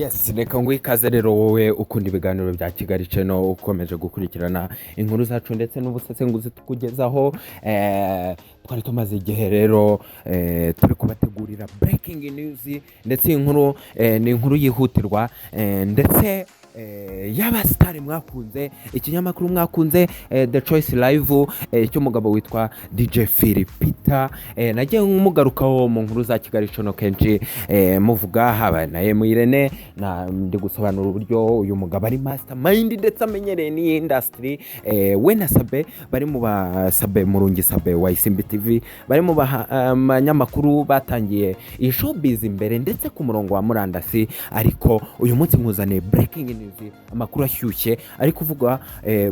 Yes, reka ngo ikaze rero wowe ukunda ibiganiro bya Kigali Channel ukomeje gukurikirana inkuru zacu ndetse n'ubusesenguzi tukugezaho twari tumaze igihe rero turi kubategurira breaking news ndetse inkuru ni inkuru yihutirwa ndetse y'abasitari mwakunze ikinyamakuru mwakunze The Choice Live cy'umugabo witwa DJ Philipita nagiye nkumugarukaho mu nkuru za Kigali Channel kenshi muvuga haba na Irene ndi gusobanura uburyo uyu mugabo ari mastermind ndetse amenyereye ni industry we na Sabe bari mu Sabe Murungi Sabe wa Isimbi TV bari mu banyamakuru batangiye iyi showbiz imbere ndetse ku murongo wa murandasi ariko uyu munsi nkuzaniye breaking news amakuru ashyushye ari kuvuga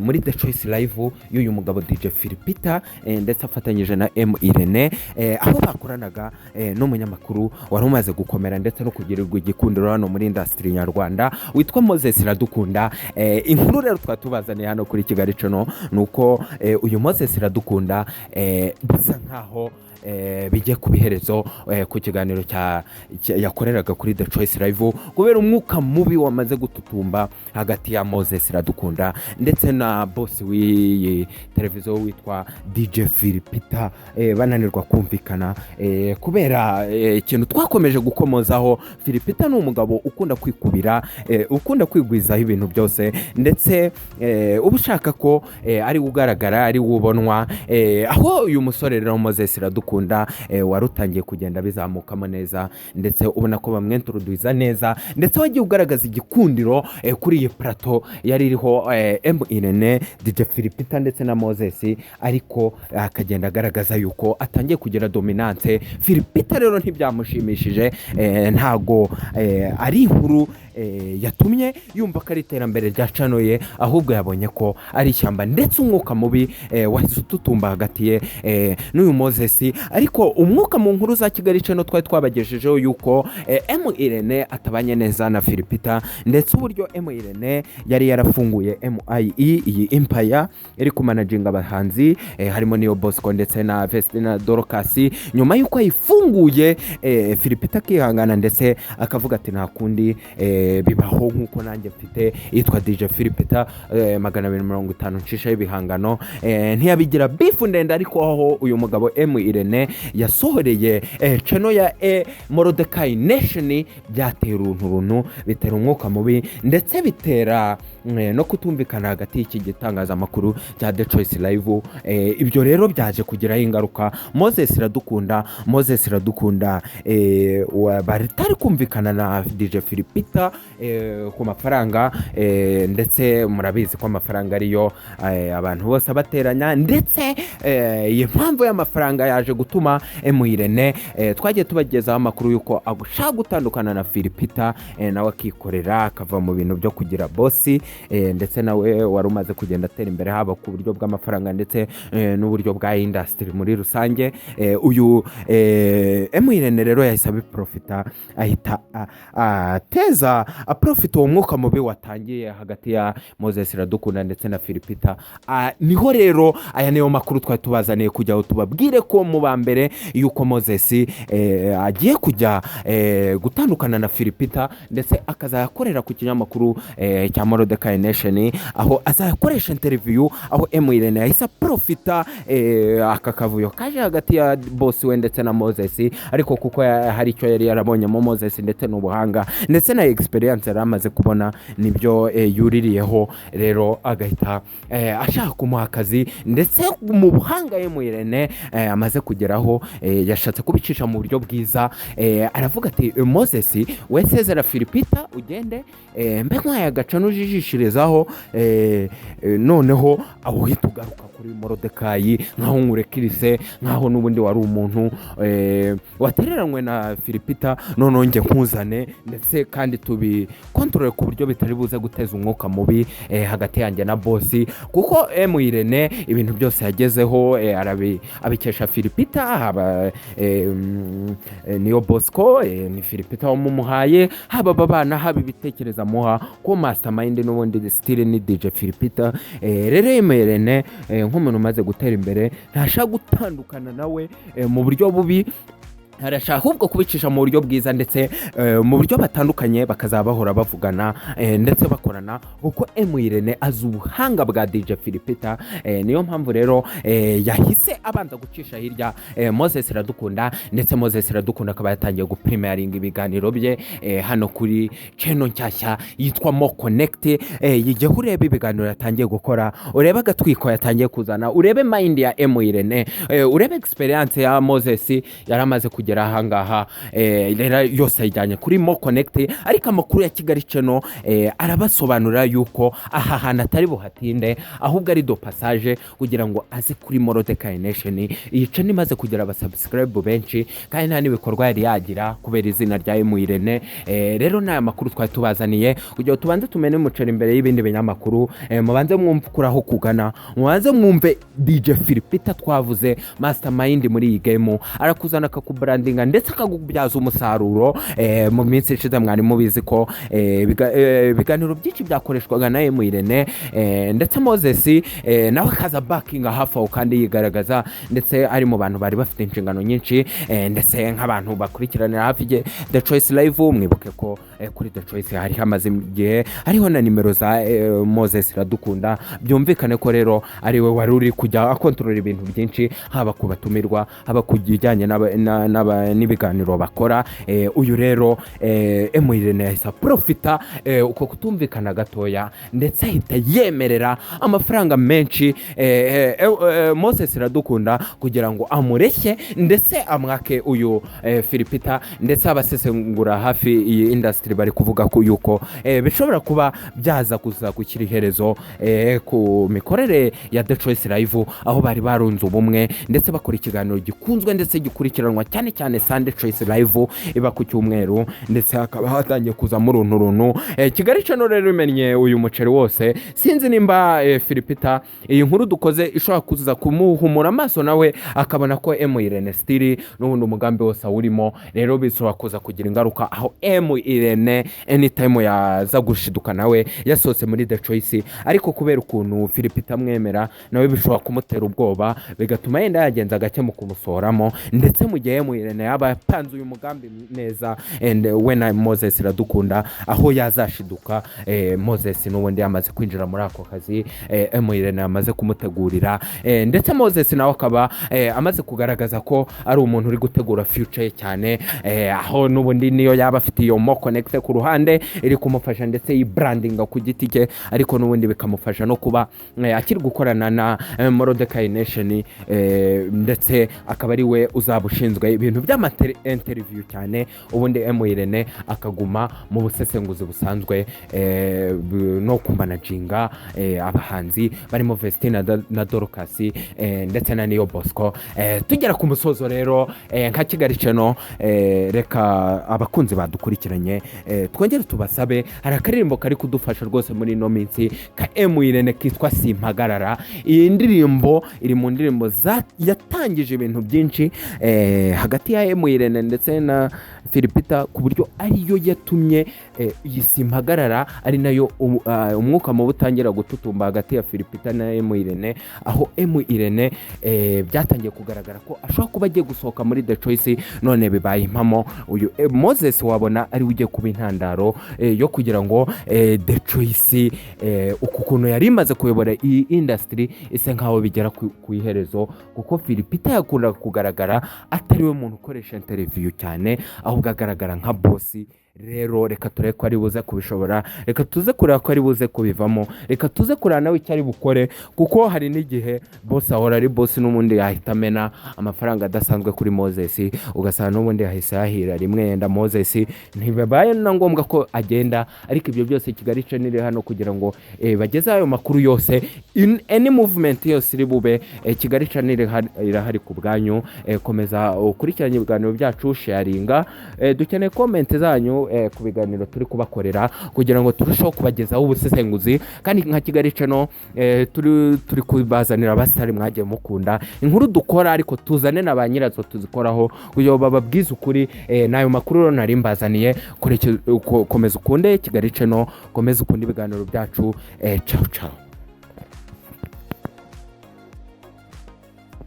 muri The Choice Live y'uyu mugabo DJ Philipita ndetse afatanyije na Irene aho bakoranaga n'umunyamakuru wari umaze gukomera ndetse no kugirirwa igikundiro hano muri industry nyarwanda witwa Moses Iradukunda. Inkuru rero twatubazaniye hano kuri Kigali Channel nuko uyu Moses Iradukunda bisa nkaho bijye kubiherezo ku kiganiro yakoreraga kuri The Choice Live kubera umwuka mubi wamaze gututumba hagati ya Moses Iradukunda ndetse na boss w'iyi televiziyo witwa DJ Philipita bananirwa kumvikana kubera ikintu twakomeje gukomozaho. Philipita ni umugabo ukunda kwikubira ukunda kwigwizaho ibintu byose ndetse ubushaka ko ari ugaragara ari ubonwa aho uyu musore rero Moses Iradukunda warutangiye kugenda bizamukamo neza ndetse ubona ko bamwentroduza neza ndetse wagiye ugaragaza igikundiro kuri iyi plateau yari iriho Irene DJ Philipita ndetse na Moses ariko akagenda agaragaza yuko atangiye kugira dominance. Philipita rero ntibyamushimishije ntago ari inkuru yatumye yumva ko ari iterambere rya channel ye ahubwo yabonye ko ari ishyamba ndetse umwuka mubi wahise ututumba hagati ye n'uyu Moses ariko umwuka mu nkuru za Kigali Channel twari twabagejejeho yuko Irene atabanye neza na Philipita ndetse uburyo Irene yari yarafunguye MIE iyi Empire iri kumanaginga abahanzi harimo niyo Bosco ndetse na Vestina Dorcas nyuma yuko ayifunguye Philipita akihangana ndetse akavuga ati nta kundi bibaho nkuko nanjye mfite yitwa DJ Philipita 250 ncisha y'ibihangano ntiyabigira beef ndende ariko aho uyu mugabo Irene yasohoreye channel ya Mordecai Nation byatera uruntu bitera umwuka mubi ndetse bitera no kutumvikana hagati y'iki gitangazamakuru cya The Choice Live. Ibyo rero byaje kugiraho ingaruka. Moses Iradukunda baritari kumvikana na DJ Philipita ku mafaranga ndetse murabizi ko amafaranga ariyo abantu bose bateranya ndetse iyi mpamvu y'amafaranga yaje gutuma Irene twagiye tubagezaho amakuru yuko agushaka gutandukana na Philipita nawe akikorera akava mu bintu byo kugira bossi ndetse nawe wari umaze kugenda atera imbere haba ku buryo bw'amafaranga ndetse n'uburyo bwa industry muri rusange. Uyu Irene rero yahise abiprofita ahita ateza aprofita uwo mwuka mubi watangiye hagati ya Moses Iradukunda ndetse na Philipita. Niho rero aya niyo makuru twari tubazaniye kujya aho tubabwire ko mu bambere yuko Moses agiye kujya gutandukana na Philipita ndetse akazayakorera ku kinyamakuru cya Mordecai Nation aho azakoresha interview aho Irene yahise profita akakavuyo kaje hagati ya boss we ndetse na Moses ariko kuko hari icyo yari yarabonye mu Moses ndetse n'ubuhanga ndetse na experience yaramaze kubona nibyo yuririyeho rero agahita ashaka kumuha akazi ndetse mu buhanga Irene amaze kugeraho yashatse kubicisha mu buryo bwiza aravuga ati Moses we sezera Philipita ugende mbe nkwaye agaca n'ujijishirizaho noneho aho hita ugaruka kuri Mordecai nkaho nkurekirise nkaho n'ubundi wari umuntu watereranywe na Philipita none nge nkuzane ndetse kandi tubi control ku buryo bitari buze guteza umwuka mubi hagati yanjye na boss kuko Irene ibintu byose yagezeho abikesha Philipita haba niyo Bosco ni Philipita wamumuhaye haba babana haba ibitekereza muha ko mastermind n'ubundi still ni DJ Philipita. Rero Irene nk'umuntu umaze gutera imbere ntashaka gutandukana nawe mu buryo bubi arashaka ahubwo kubicisha mu buryo bwiza ndetse mu buryo batandukanye bakazaba bahora bavugana ndetse bakorana kuko Irene azi ubuhanga bwa DJ Philipita. Niyo mpamvu rero yahise abanza gucisha hirya Moses Iradukunda, ndetse Moses Iradukunda akaba yatangiye guprimaringa ibiganiro bye hano kuri channel nshyashya yitwa Mo Connect. Yijye urebe ibiganiro yatangiye gukora, urebe agatwiko yatangiye kuzana, urebe mind ya Irene, urebe experience ya Moses yaramaze kugera ahangaha. Rero yose yajyanye kuri Mo Connect, ariko amakuru ya Kigali Channel arabasobanurira yuko aha hantu atari buhatinde, ahubwo ari do passage kugira ngo aze kuri Mordecai Nation. Iyi channel imaze kugira abasubscribe benshi kandi nta n'ibikorwa yari yagira kubera izina rya Irene. Rero n'aya makuru twari tubazaniye kugira ngo tubanze tumene umuceri imbere y'ibindi binyamakuru. Mubanze mwumve kuraho kugana, mubanze mwumve DJ Philipita twavuze mastermind muri iyi game, arakuzana akakubrandinga ndetse akagubyaza umusaruro. Mu minsi ishize mwari mubizi ko ibiganiro byinshi byakoreshwaga na Irene, ndetse Moses nawe kaza backing hafi aho kandi yigaragaza, ndetse ari mu bantu bari bafite inshingano nyinshi, ndetse nk'abantu bakurikiranira hafi The Choice Live. Mwibuke ko kuri The Choice hari hamaze igihe hariho na nimero za Moses Iradukunda, byumvikane ko rero ari we wari uri kujya akontorora ibintu byinshi, haba kubatumirwa, haba kujyanye n'ibiganiro bakora. Uyu rero Irene yahise profita uko kutumvikana gatoya, ndetse ahita yemerera amafaranga menshi Moses Iradukunda kugira ngo amureshye ndetse amwake uyu Philipita. Ndetse abasesengura hafi iyi industry bari kuvuga ko yuko bishobora kuba byaza kuza gukira iherezo ku mikorere ya The Choice Live, aho bari barunze ubumwe ndetse bakora ikiganiro gikunzwe ndetse gikurikiranwa cyane cyane Sunday Choice Live iba ku cyumweru, ndetse hakaba hatangiye kuza muri runtu. Kigali Channel rero imenye uyu muceri wose. Sinzi nimba Philipita iyi nkuru dukoze ishobora kuza kumuhumura amaso nawe akabona ko Irene still n'ubundi umugambi wose awurimo. Rero bisaba kuza kugira ingaruka aho Irene anytime yaza gushiduka nawe yasohotse muri The Choice, ariko kubera ukuntu Philipita amwemera nawe bishobora kumutera ubwoba, bigatuma yenda yagenza gake mu kumusohoramo, ndetse mu gihe Irene yaba yapanze uyu mugambi neza and when Moses Iradukunda aho yazashiduka. Moses n'ubundi yamaze kwinjira muri ako kazi, Irene yamaze kumutegurira, ndetse Moses nawe akaba amaze kugaragaza ko ari umuntu uri gutegura future ye cyane, aho n'ubundi niyo yaba afite iyo Mo Connect ku ruhande iri kumufasha ndetse yibrandinga ku giti cye, ariko n'ubundi bikamufasha no kuba akiri gukorana na Mordecai Nation, ndetse akaba ari we uzabushinzwe ibintu by'ama interview cyane, ubundi Irene akaguma mu busesenguzi busanzwe no kumanaginga abahanzi barimo Vestina na Dorcas ndetse na Niyo Bosco. Tugera ku musozo rero nka Kigali Channel, reka abakunzi badukurikiranye twongere tubasabe, hari akaririmbo kari kudufasha rwose muri no minsi ka Irene kitwa Simpagarara. Iyi ndirimbo iri mu ndirimbo yatangije ibintu byinshi hagati ya Irene ndetse na Philipita, ku buryo ariyo yatumye iyi Simpagarara ari nayo umwuka mu butangira gututumba hagati ya Philipita na Irene, aho Irene byatangiye kugaragara ko ashobora kuba agiye gusohoka muri The Choice, none bibaye impamo uyu Moses wabona ari ujye kuba intandaro yo kugira ngo The Choice uku kuntu yari imaze kuyobora iyi industry ise nkaho bigera ku iherezo, kuko Philipita yakunda kugaragara atari we muntu ukoresha interview cyane, ahubwo agaragara nka boss. Rero reka turebe ko ari buze kubishobora, reka tuze kureba ko ari buze kubivamo, reka tuze kurana nawe icyo ari bukore, kuko hari n'igihe boss ahora ari boss n'ubundi yahita amena amafaranga adasanzwe kuri Moses, ugasanga n'ubundi yahise yahira rimwe yenda Moses ntibabaye na ngombwa ko agenda. Ariko ibyo byose Kigali Channel iri hano kugira ngo bageze ayo makuru yose, any movement yose iri bube Kigali Channel irahari ku bwanyu. Komeza ukurikiranye ibiganiro byacu, sharinga, dukeneye comment zanyu ku biganiro turi kubakorera kugira ngo turusheho kubagezaho ubusesenguzi, kandi nka Kigali Channel turi kubazanira abasitari mwagiye mukunda inkuru dukora, ariko tuzane na ba nyirazo tuzikoraho kugira ngo bababwize ukuri. Nayo makuru nari mbazaniye, komeza ukunde Kigali Channel, komeza ukunde ibiganiro byacu. Ciao ciao.